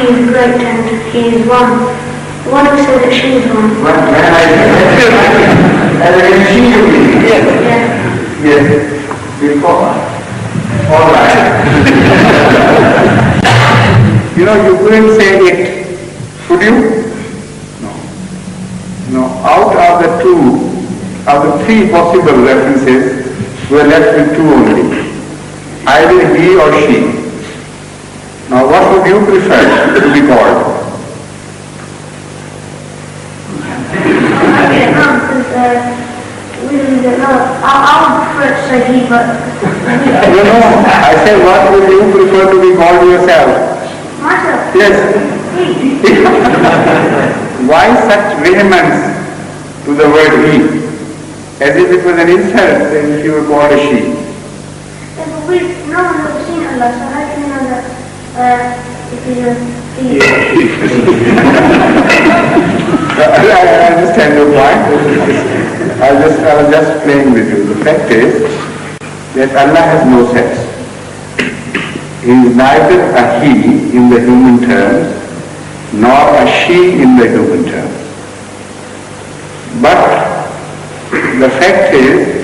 is great and he is one. One who says that she is one. Yes. Yes. Before. All right. You know, you couldn't say it. Could you? No. No. Out of the three possible references, we are left with two only. Either he or she. Now, what would you prefer to be called? I'll prefer to say he, but... No, I said, what would you prefer to be called yourself? Myself? Yes. He. Why such vehemence to the word he? As if it was an insult if you were called a she. Yeah, but no one has seen Allah, so how can you know that it is a he? I understand your point. I was just playing with you. The fact is that Allah has no sex. He is neither a he in the human terms nor a she in the human terms. But the fact is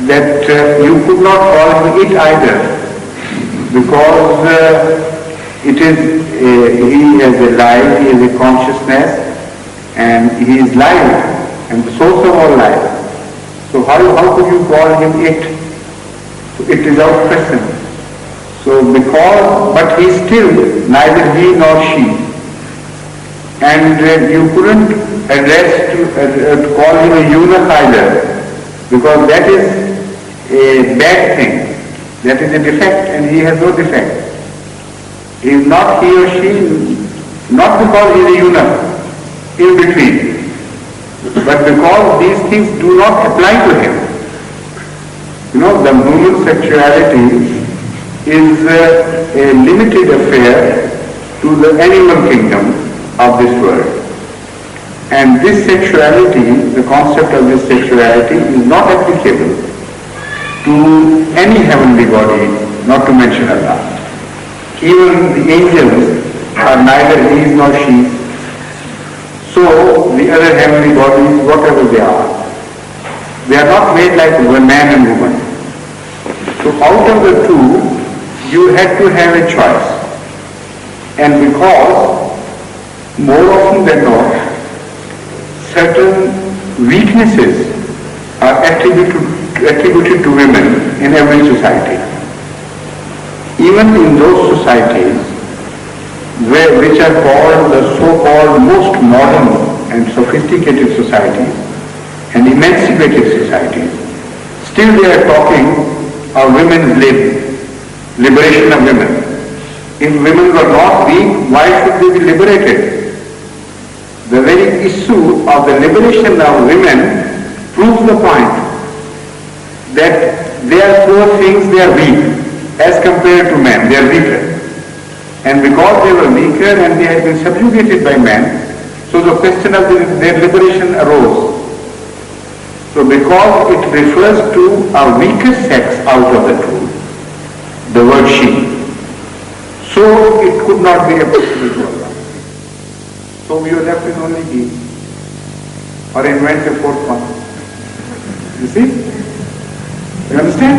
that you could not call him it either, because it is he has a life, he has a consciousness, and he is life and the source of all life. So how could you call him it? So it is out present. So but he is still neither he nor she, and you couldn't call him a eunuch either, because that is a bad thing, that is a defect, and he has no defect. He is not he or she, not because he is a eunuch, in between, but because these things do not apply to him. You know, the human sexuality is a limited affair to the animal kingdom of this world. And this sexuality, the concept of this sexuality is not applicable to any heavenly body, not to mention Allah. Even the angels are neither he nor she. So the other heavenly bodies, whatever they are not made like a man and woman. So out of the two, you had to have a choice. And because more often than not, certain weaknesses are attributed to women in every society. Even in those societies which are called the so-called most modern and sophisticated societies and emancipated societies, still they are talking of women's liberation of women. If women were not weak, why should they be liberated? The very issue of the liberation of women proves the point that they are poor things, they are weak as compared to men, they are weaker. And because they were weaker and they had been subjugated by men, so the question of their liberation arose. So because it refers to a weaker sex out of the two, the word she, so it could not be applicable to Allah. So we are left with only he, or invent a fourth one. You see? You understand?